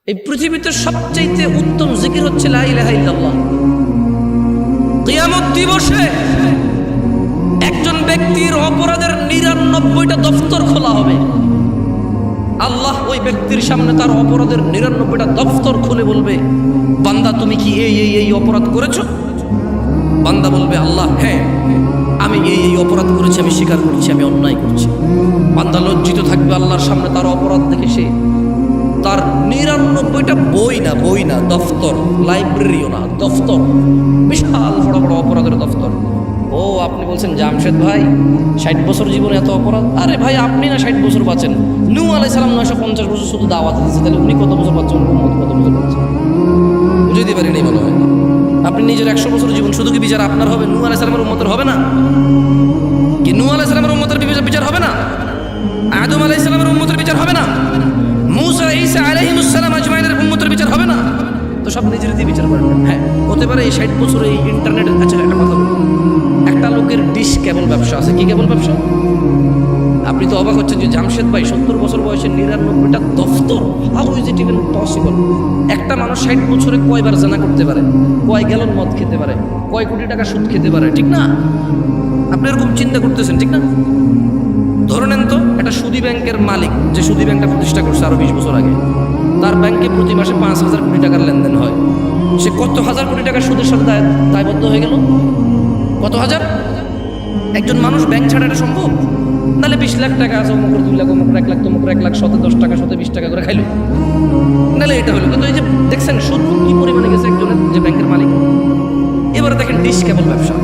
এই পৃথিবীতে সবচাইতে উত্তম জিকির হচ্ছে লা ইলাহা ইল্লাল্লাহ। কিয়ামত দিবসে একজন ব্যক্তির অপরাধের ৯৯টা দফতর খোলা হবে। আল্লাহ ওই ব্যক্তির সামনে তার অপরাধের ৯৯টা দফতর খুলে বলবে, বান্দা তুমি কি এই অপরাধ করেছো? বান্দা বলবে, আল্লাহ হ্যাঁ, আমি এই অপরাধ করেছি, আমি স্বীকার করছি, আমি অন্যায় করছি। বান্দা লজ্জিত থাকবে আল্লাহর সামনে তার অপরাধ দেখে। সে তার ৯৯টা বই না দফতর, লাইব্রেরিও না, দফতর, বিশাল বড় বড় অপরাধের দফতর। ও আপনি বলছেন জামশেদ ভাই ৬০ বছর জীবনে এত অপরাধ? আরে ভাই আপনি না ৬০ বছর বাঁচেন, নূহ আলাইহিস সালাম ৯৫০ বছর শুধু দাওয়াত দিয়েছে, তাহলে উনি কত বছর বাঁচছেন, উম্মত কত বছর বাঁচছেন? বুঝে দিতে পারি নাই মনে হয়। আপনি নিজের ১০০ বছর জীবন শুধু কি বিচার আপনার হবে? নূহ আলাইহিস সালামের উম্মতের হবে না? কি নূহ আলাইহিস সালামের উম্মতের বিচার হবে না? আদম আলাইহিস সালামের উম্মতের বিচার হবে না? মুসা ঈসা আলাইহিমুস সালাম আজমাইনের উম্মতের বিচার হবে না? তো সব নিজের দিয়ে বিচার করেন। হ্যাঁ হতে পারে এই ৬০ বছরে এই ইন্টারনেট। আচ্ছা একটা কথা বলুন, একটা লোকের ডিশ কেবল ব্যবসা আছে। কি কেবল ব্যবসা? আপনি তো অবাক হচ্ছেন যে জামশেদ ভাই ৭০ বছর বয়সে ৯৯টা দফতর, how is it even possible? একটা মানুষ ৬০ বছরে কয়বার জানা করতে পারে, কয় গ্যালন মদ খেতে পারে, কয় কোটি টাকা সুদ খেতে পারে, ঠিক না? আপনি এরকম চিন্তা করতেছেন, ঠিক না? ধরে নেন তো একটা সুদী ব্যাংকের মালিক, যে সুদী ব্যাংকটা প্রতিষ্ঠা করছে আরো ২০ বছর আগে, তার ব্যাংকে প্রতি মাসে ৫,০০০ কোটি টাকার লেনদেন হয়। সে কত হাজার কোটি টাকার সুদের সাথে দায়বদ্ধ হয়ে গেল? কত হাজার? একজন মানুষ ব্যাংক ছাড়া এটা সম্ভব? নাহলে ২০ লাখ টাকা আছে, অমুকের ২ লাখ, অমুকের ১ লাখ, তমুকের ১ লাখ, শতে ১০ টাকা, শতে ২০ টাকা করে খাইল, নাহলে এটা হলো। কিন্তু এই যে দেখছেন সুদ কি পরিমাণে গেছে একজনের, যে ব্যাংকের মালিক। এবারে দেখেন ডিশ কেবল ব্যবসা।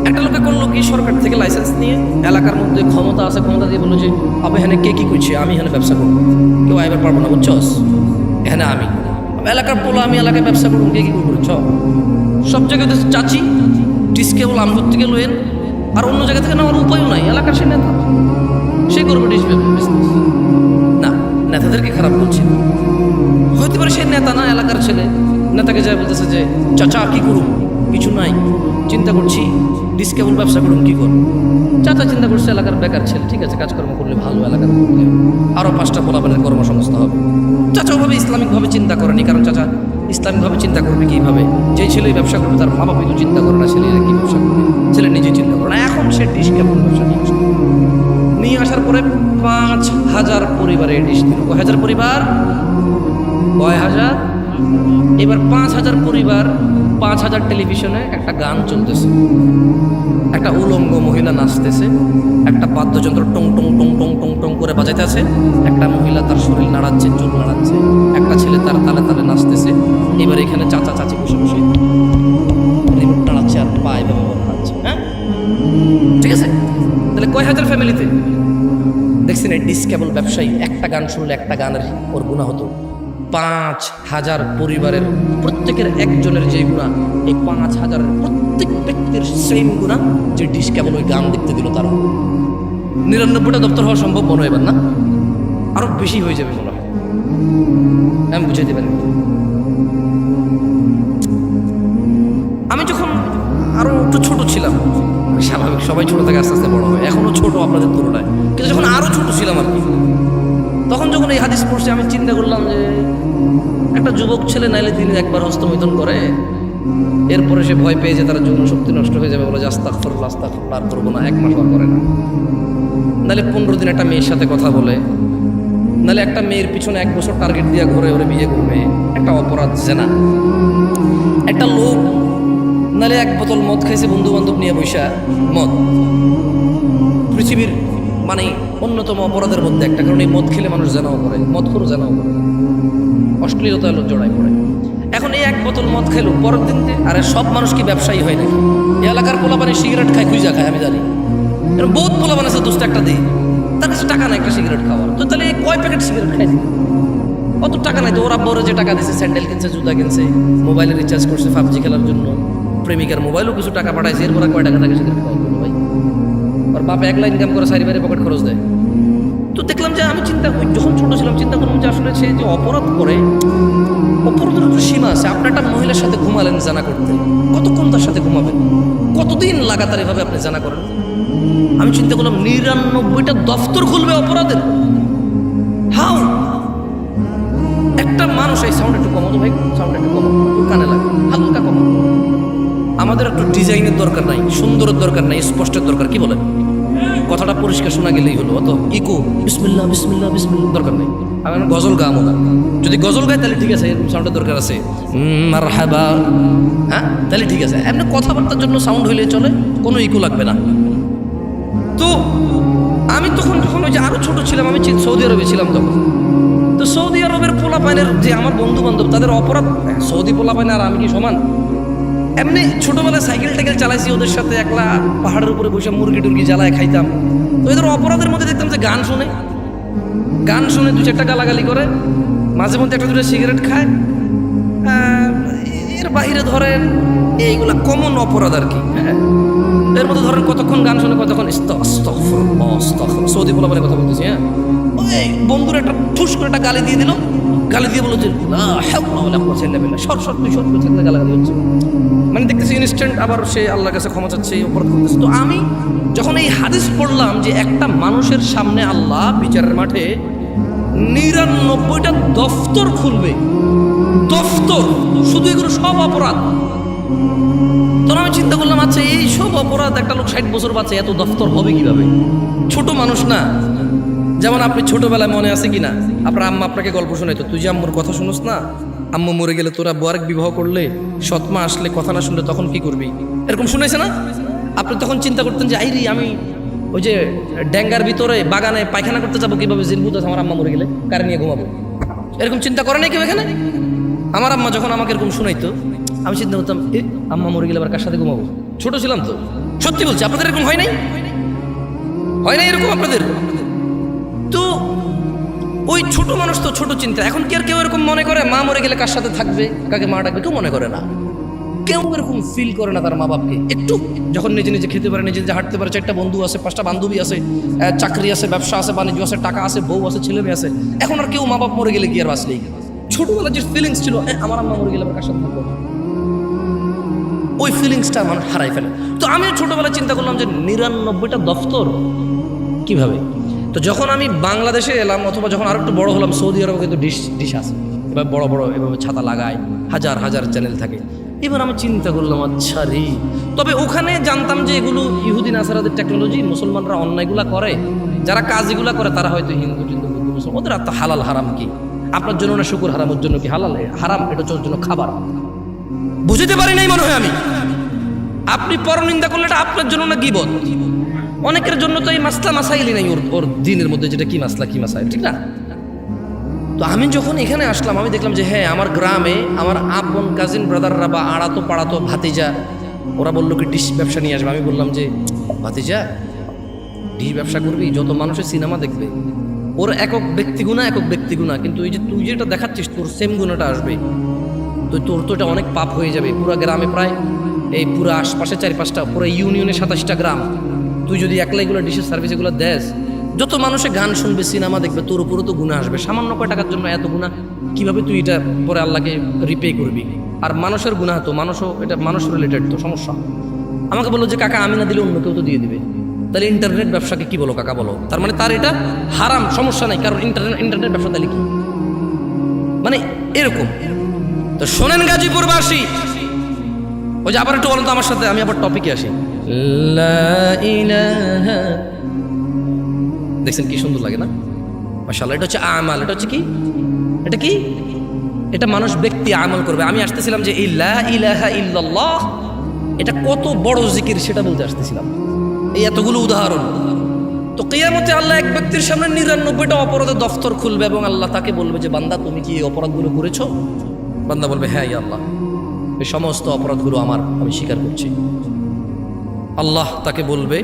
একটা লোকে করলো কি, সরকার থেকে লাইসেন্স নিয়ে এলাকার মধ্যে ক্ষমতা আছে, ক্ষমতা দিয়ে বললো যে আপনি এখানে কে কি করছে, আমি এখানে ব্যবসা করবো, কেউ আইবার পারবো না, বুঝছস? এখানে আমি এলাকার পোলা, আমি এলাকায় ব্যবসা করবো, কে কি করছো? সব জায়গাতে চাচি ডিশ কেবল আমগর থেকে লোয়েন, আর অন্য জায়গা থেকে নেওয়ার উপায়ও নাই। এলাকার সে নেতা, সে করবে ডিশ বিজনেস। না, নেতাদেরকে খারাপ বলছি না, হইতে পারে সে নেতা না, এলাকার ছেলে। নেতাকে যায় বলতেছে যে চাচা কি করুন? কিছু নাই, চিন্তা করছি ডিশ কেবল ব্যবসা করুন, কি করুন? চাচা চিন্তা করছে এলাকার বেকার ছেলে, ঠিক আছে কাজকর্ম করলে ভালো, এলাকার করলে আরও 5টা পোলাপানের কর্মসংস্থান হবে। চাচা ওভাবে ইসলামিকভাবে চিন্তা করেনি, কারণ চাচা ইসলামিকভাবে চিন্তা করবে কীভাবে? যেই ছেলে ব্যবসা করবে তার মা বাবা কিন্তু চিন্তা করে না ছেলেরা কী ব্যবসা করবে, ছেলে নিজে চিন্তা করে না। এখন সে ডিশ কেবল ব্যবসা নিয়ে আসার পরে ৫,০০০ পরিবারে ডিশ দিল। কয় হাজার পরিবার? কয় হাজার? এবার ৫,০০০ পরিবার, ৫,০০০ টেলিভিশনে একটা গান চলতেছে, একটা উলঙ্গ মহিলা নাচতেছে, একটা বাদ্যযন্ত্র টং টং টং টং টং টং করে বাজাইতেছে, একটা মহিলা তার শরীর নাড়াচ্ছে, চুল নাড়াচ্ছে, একটা ছেলে তার তালে তালে নাচতেছে। এবার এখানে চাচা চাচি বসে বসে রিমোট নাড়াচ্ছে আর পায়ে ব্যবহার নাড়াচ্ছে। হ্যাঁ ঠিক আছে, তাহলে কয় হাজার ফ্যামিলিতে দেখছেন এই ডিশ কেবল ব্যবসায়ী একটা গান শুনলে একটা গানের ওর গুণা হতো ৫,০০০ পরিবারের প্রত্যেকের একজনের যে গুণা, এই ৫,০০০ প্রত্যেক ব্যক্তির সেম গুণা যে ডিশ কেবল ওই গান দেখতে দিল তার। ৯৯টা দপ্তর হওয়া সম্ভব মনে হয় না, আরো বেশি হয়ে যাবে মনে হয়। আমি বুঝাইতে পারি। আমি যখন আরো একটু ছোট ছিলাম, স্বাভাবিক সবাই ছোট থেকে আস্তে আস্তে বড় হয়, এখনো ছোট আপনাদের তুলনায়, কিন্তু যখন আরো ছোট ছিলাম আর কি, তখন যখন এই হাদিস পড়ছে আমি চিন্তা করলাম যে একটা যুবক ছেলে নাইলে তিনি একবার হস্তমৈথুন করে, এরপরে সে ভয় পেয়ে যে তার যৌন শক্তি নষ্ট হয়ে যাবে, বলে আস্তাগফিরুল্লাহ আস্তাগফিরুল্লাহ আর করবো না, ১ মাস আর করে না। নাহলে ১৫ দিন একটা মেয়ের সাথে কথা বলে, নাহলে একটা মেয়ের পিছনে 1 বছর টার্গেট দিয়ে ঘুরে ওরে বিয়ে করবে, একটা অপরাধ জেনা। একটা লোক নাহলে 1 বোতল মদ খাইছে বন্ধু বান্ধব নিয়ে বৈশা, মদ পৃথিবীর মানে অন্যতম অপরাধের মধ্যে একটা, কারণ এই মদ খেলে মানুষ জানাও করে, মদ করে জানাও করে, অশ্লীলতা জড়াই পড়ে। এখন এই 1 বোতল মদ খেলো, পরের দিন আরে সব মানুষ কি ব্যবসায়ী হয় নাকি? এই এলাকার পোলাপানি সিগারেট খায়, খুঁজা খায়, আমি জানি। এরকম বহুত পোলাপান আছে, দোস্ত একটা দিই, তার কাছে টাকা নাই একটা সিগারেট খাওয়ার, তো তাহলে কয় প্যাকেট সিগারেট খাই? অত টাকা নাই তো ওর আব্বা ওরা যে টাকা দিচ্ছে, স্যান্ডেল কিনছে, জুতা কিনছে, মোবাইলে রিচার্জ করছে পাবজি খেলার জন্য, প্রেমিকার মোবাইলও কিছু টাকা পাঠাইছে, এরপর কয় টাকা থাকে সিগারেট খাওয়ার জন্য ভাই? ওর বাপ 1 লাখ ইনকাম করে, সারি বাইরে পকেট খরচ দেয়। তো দেখলাম যে আমি চিন্তা করি, যখন ছোট ছিলাম চিন্তা করলাম যে আসলে সে যে অপরাধ করে, অপরাধের একটা সীমা আছে। আপনি একটা মহিলার সাথে ঘুমালেন জানা করতে, কতক্ষণ তার সাথে ঘুমাবেন? কতদিন লাগাতার এভাবে আপনি জানা করেন? আমি চিন্তা করলাম ৯৯টা দফতর খুলবে অপরাধের। হাউ একটা মানুষ, এই সাউন্ড একটু কমাতো ভাই, সাউন্ড একটু কমাতো, কানে লাগে, হালকা কমাতো। আমাদের একটু ডিজাইনের দরকার নাই, সুন্দরের দরকার নাই, স্পষ্টের দরকার। কি বলেন? কথাটা পরিষ্কার শোনা গেলেই হলো। অত ইকো বিসমিল্লাহ বিসমিল্লাহ বিসমিল্লাহ দরকার নেই। আমি গজল গাবো না, যদি গজল গাই তাহলে ঠিক আছে, এরকম সাউন্ডের দরকার আছে, মারহাবা, হ্যাঁ তাহলে ঠিক আছে। এমনি কথাবার্তার জন্য সাউন্ড হইলে চলে, কোনো ইকো লাগবে না। তো আমি তখন যখন ওই যে আরো ছোট ছিলাম, আমি সৌদি আরবে ছিলাম তখন। তো সৌদি আরবের পোলাপাইনের যে আমার বন্ধু বান্ধব, তাদের অপরাধ, সৌদি পোলাপাইন আর আমি কি সমান? এমনি ছোটবেলায় সাইকেল টাইকেল চালাইছি ওদের সাথে, একলা পাহাড়ের উপরে বসে মুরগি টুরগি জ্বালায় খাইতাম। তো এদের অপরাধের মধ্যে দেখতাম যে গান শুনে দু চারটা গালাগালি করে, মাঝে মধ্যে একটা দুটো সিগারেট খায়। এর বাইরে ধরেন এইগুলা কমন অপরাধ আর কি। হ্যাঁ, এর মধ্যে ধরেন কতক্ষণ গান শুনে, কতক্ষণ সৌদি পোলাপানের কথা বলতেছি। হ্যাঁ, ওই বন্ধুর একটা ঠুস করে একটা গালি দিয়ে দিল, গালি দিয়ে বলো যে গালাগালি হচ্ছে, মানে দেখতেছি ইনস্ট্যান্ট আবার সে আল্লাহর কাছে ক্ষমা চাচ্ছে, অপরাধ করতেছে। তো আমি যখন এই হাদিস পড়লাম যে একটা মানুষের সামনে আল্লাহ বিচারের মাঠে 99টা দফতর খুলবে, দফতর, শুধু এগুলো সব অপরাধ। তখন আমি চিন্তা করলাম, আচ্ছা এই সব অপরাধ একটা লোক 60 বছর বাঁচে, এত দফতর হবে কিভাবে? ছোট মানুষ না। যেমন আপনি ছোটবেলায় মনে আছে কিনা, আপনার আম্মা আপনাকে গল্প শোনাইতো, তুই যে আম্মুর কথা শুনোস না, আম্মু মরে গেলে তোরা আরেক বিবাহ করলে, সৎমা আসলে কথা না শুনলে তখন কি করবি, এরকম শুনেছে না? আপনি তখন চিন্তা করতেন যে আইরি আমি ওই যে ড্যাঙ্গার ভিতরে বাগানে পায়খানা করতে যাবো কিভাবে, জিনভূত আছে আমার আম্মা মরে গেলে, কারে নিয়ে ঘুমাবো, এরকম চিন্তা করে নাই কেউ এখানে? আমার আম্মা যখন আমাকে এরকম শোনাইতো, আমি চিন্তা করতাম, আম্মা মরে গেলে আবার কার সাথে ঘুমাবো? ছোট ছিলাম তো, সত্যি বলছি। আপনাদের এরকম হয় নাই? হয় নাই এরকম আপনাদের? তো ওই ছোট মানুষ তো ছোট চিন্তা। এখন কি আর কেউ এরকম মনে করে মা মরে গেলে কার সাথে থাকবে, কাকে মা ডাকবে? কেউ মনে করে না, কেউ এরকম ফিল করে না তার মা বাপকে। একটু যখন নিজে নিজে খেতে পারে, নিজে নিজে হাঁটতে পারে, 4টা বন্ধু আছে, 5টা বান্ধবী আছে, চাকরি আছে, ব্যবসা আছে, বাণিজ্য আছে, টাকা আছে, বউ আছে, ছেলে মেয়ে আছে, এখন আর কেউ মা বাপ মরে গেলে কি আর বাঁচলেই? ছোটবেলার যে ফিলিংস ছিল, আমার আম্মা মরে গেলে আবার কার সাথে থাকবো, ওই ফিলিংসটা মানুষ হারাই ফেলে। তো আমি ছোটবেলায় চিন্তা করলাম যে 99টা দফতর কিভাবে। তো যখন আমি বাংলাদেশে এলাম, অথবা যখন আরো একটু বড় হলাম, সৌদি আরবে কিন্তু ডিশ আছে, এবার বড় বড় এভাবে ছাতা লাগায়, হাজার হাজার চ্যানেল থাকে। এবার আমি চিন্তা করলাম, আচ্ছা রে, তবে ওখানে জানতাম যে এগুলো ইহুদি নাসারাদের টেকনোলজি, মুসলমানরা অন্যায়গুলা করে, যারা কাজগুলা করে তারা হয়তো হিন্দু মুসলমান, ওদের আর তো হালাল হারাম কি? আপনার জন্য না শুকুর হারাম, ওর জন্য কি হালাল হারাম? এটা ওর জন্য খাবার। বুঝতে পারি নাই মনে হয় আমি। আপনি পরনিন্দা করলে এটা আপনার জন্য না গীবত? অনেকের জন্য তো এই মাসলা মাসাইলই নাই ওর দিনের মধ্যে, যেটা কি মাসলা কি মাসাইল, ঠিক না? তো আমি যখন এখানে আসলাম, আমি দেখলাম যে হ্যাঁ, আমার গ্রামে আমার আপন কাজিন ব্রাদাররা বা আড়াতো পাড়াতো ভাতিজা, ওরা বললো কি ডিশ ব্যবসা নিয়ে আসবে। আমি বললাম যে ভাতিজা, ডিশ ব্যবসা করবি, যত মানুষের সিনেমা দেখবে, ওর একক ব্যক্তিগুণা, কিন্তু এই যে তুই যেটা দেখাচ্ছিস, তোর সেম গুণাটা আসবে, তো তোর তো এটা অনেক পাপ হয়ে যাবে। পুরো গ্রামে প্রায় এই পুরো আশপাশে 4-5টা, পুরো ইউনিয়নে 27টা গ্রাম, তুই যদি একলা এগুলো ডিশের সার্ভিস এগুলো দেস, যত মানুষে গান শুনবে, সিনেমা দেখবে, তোর উপরও তো গুণা আসবে। সামান্য কয় টাকার জন্য এত গুণা, কিভাবে তুই এটা পরে আল্লাহকে রিপে করবি? আর মানুষের গুণা তো মানুষও, এটা মানুষ রিলেটেড তো সমস্যা। আমাকে বললো যে কাকা, আমি না দিলে অন্য কেউ তো দিয়ে দিবে। তাহলে ইন্টারনেট ব্যবসাকে কি বলো কাকা, বলো? তার মানে তার এটা হারাম, সমস্যা নাই, কারণ ইন্টারনেট ব্যবসা তাহলে কি, মানে এরকম। তো শোনেন গাজীপুরবাসী, ওই যে আবার একটু বলেন তো আমার সাথে, আমি আবার টপিকে আসি। দেখছেন কি সুন্দর লাগে না? মাশাআল্লাহ। এটা হচ্ছে আমাল, এটা হচ্ছে কি, এটা কি, এটা মানুষ ব্যক্তি আমল করবে। আমি আসতেছিলাম যে এই লা ইলাহা ইল্লাল্লাহ, এটা কত বড় জিকির সেটা বলতে আসতেছিলাম, এই এতগুলো উদাহরণ। তো কিয়ামতে আল্লাহ এক ব্যক্তির সামনে 99টা অপরাধের দফতর খুলবে এবং আল্লাহ তাকে বলবে যে বান্দা, তুমি কি এই অপরাধগুলো করেছো? বান্দা বলবে হ্যাঁ ইয়া আল্লাহ, এই সমস্ত অপরাধগুলো আমার, আমি স্বীকার করছি। আল্লাহ তাকে বলবে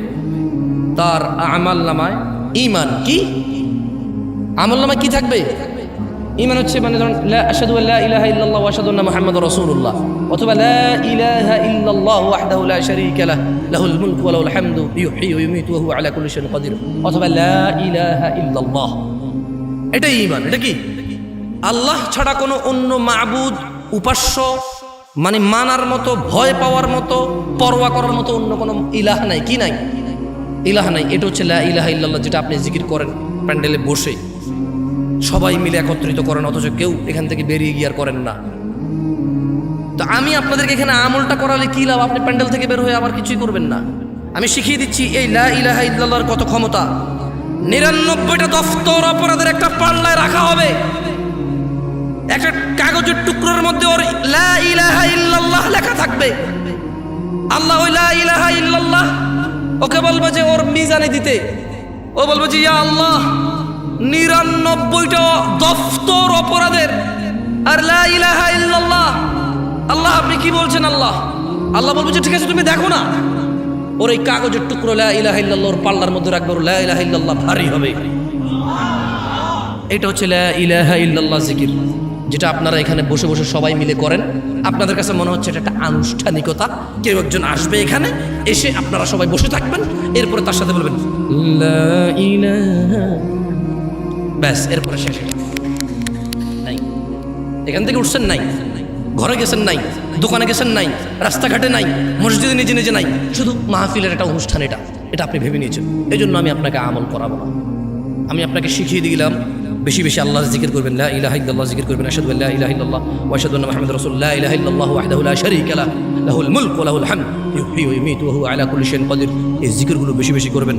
তার আমাল নামায় ঈমান, কি আমল নামায় কি থাকবে? ঈমান হচ্ছে মানে ধরুন আশহাদু আল্লা ইলাহা ইল্লাল্লাহ ওয়া আশহাদু আন্না মুহাম্মাদুর রাসূলুল্লাহ, অথবা লা ইলাহা ইল্লাল্লাহ ওয়াহদাহু লা শারীকা লাহু লাহুল মুলকু ওয়া লাহুল হামদু ইউহয়ী ওয়া ইউমীতু ওয়া হুয়া আলা কুল্লি শাইইন কাদির, অথবা লা ইলাহা ইল্লাল্লাহ। এটাই ঈমান। এটা কি? আল্লাহ ছাড়া কোনো অন্য মাবুদ, উপাস্য, মানে মানার মতো, ভয় পাওয়ার মতো, পরোয়া করার মতো অন্য কোনো ইলাহ নাই। কি নাই? ইলাহ নাই। এটা হচ্ছে লা ইলাহা ইল্লাল্লাহ, যেটা আপনি জিকির করেন প্যান্ডেলে বসে। সবাই মিলে একত্রিত করেন, অথচ কেউ এখান থেকে বেরিয়ে গিয়ে আর করেন না। তো আমি আপনাদেরকে এখানে আমলটা করালে কি লাভ? আপনি প্যান্ডেল থেকে বের হয়ে আবার কিছুই করবেন না। আমি শিখিয়ে দিচ্ছি এই লা ইলাহা ইল্লাল্লাহর কত ক্ষমতা। 99টা দফতর অপরাধের একটা পাল্লায় রাখা হবে, একটা কাগজের টুকরোর মধ্যে ওর লা ইলাহা ইল্লাল্লাহ লেখা থাকবে। আল্লাহ ওই লা ইলাহা ইল্লাল্লাহ ওকে বলবে যে ওর মিজানে দিতে, ও বলবে যে ইয়া আল্লাহ 99টা দফতর অপরাধের আর লা ইলাহা ইল্লাল্লাহ। আল্লাহ আপনি কি বলছেন? আল্লাহ আল্লাহ বলবে যে ঠিক আছে তুমি দেখো না। ওর এই কাগজের টুকরো লা ইলাহা ইল্লাল্লাহ ওর পাল্লার মধ্যে রাখবে, ওর লা ইলাহা ইল্লাল্লাহ ভারী হবে। এটা হচ্ছে লা ইলাহা ইল্লাল্লাহ জিকির, যেটা আপনারা এখানে বসে বসে সবাই মিলে করেন। আপনাদের কাছে মনে হচ্ছে এটা একটা আনুষ্ঠানিকতা, কেউ একজন আসবে এখানে, এসে আপনারা সবাই বসে থাকবেন, এরপরে তার সাথে বলবেন লা ইলাহা, ব্যাস, এরপরে শেষ। নাই, এখান থেকে উঠছেন নাই, ঘরে গেছেন নাই, দোকানে গেছেন নাই, রাস্তাঘাটে নাই, মসজিদে নিজে নিজে নাই, শুধু মাহফিলের একটা অনুষ্ঠান। এটা আপনি ভেবে নিয়েছেন। এই জন্য আমি আপনাকে আমল করাবো না, আমি আপনাকে শিখিয়ে দিলাম বেশি বেশি আল্লাহর জিকির করবেন, লা ইলাহা ইল্লাল্লাহ জিকির করবেন, আশহাদু আল্লা ইলাহা ইল্লাল্লাহ ওয়া আশহাদু আন্না মুহাম্মাদার রাসূলুল্লাহ, লা ইলাহা ইল্লাল্লাহু ওয়াহদাহু লা শারীকা লাহু লাহুল মুলকু ওয়া লাহুল হামদ ইউহয়ী ওয়া ইউমীতু ওয়া হুয়া আলা কুল্লি শাইইন কাদির। এই জিকিরগুলো বেশি বেশি করবেন।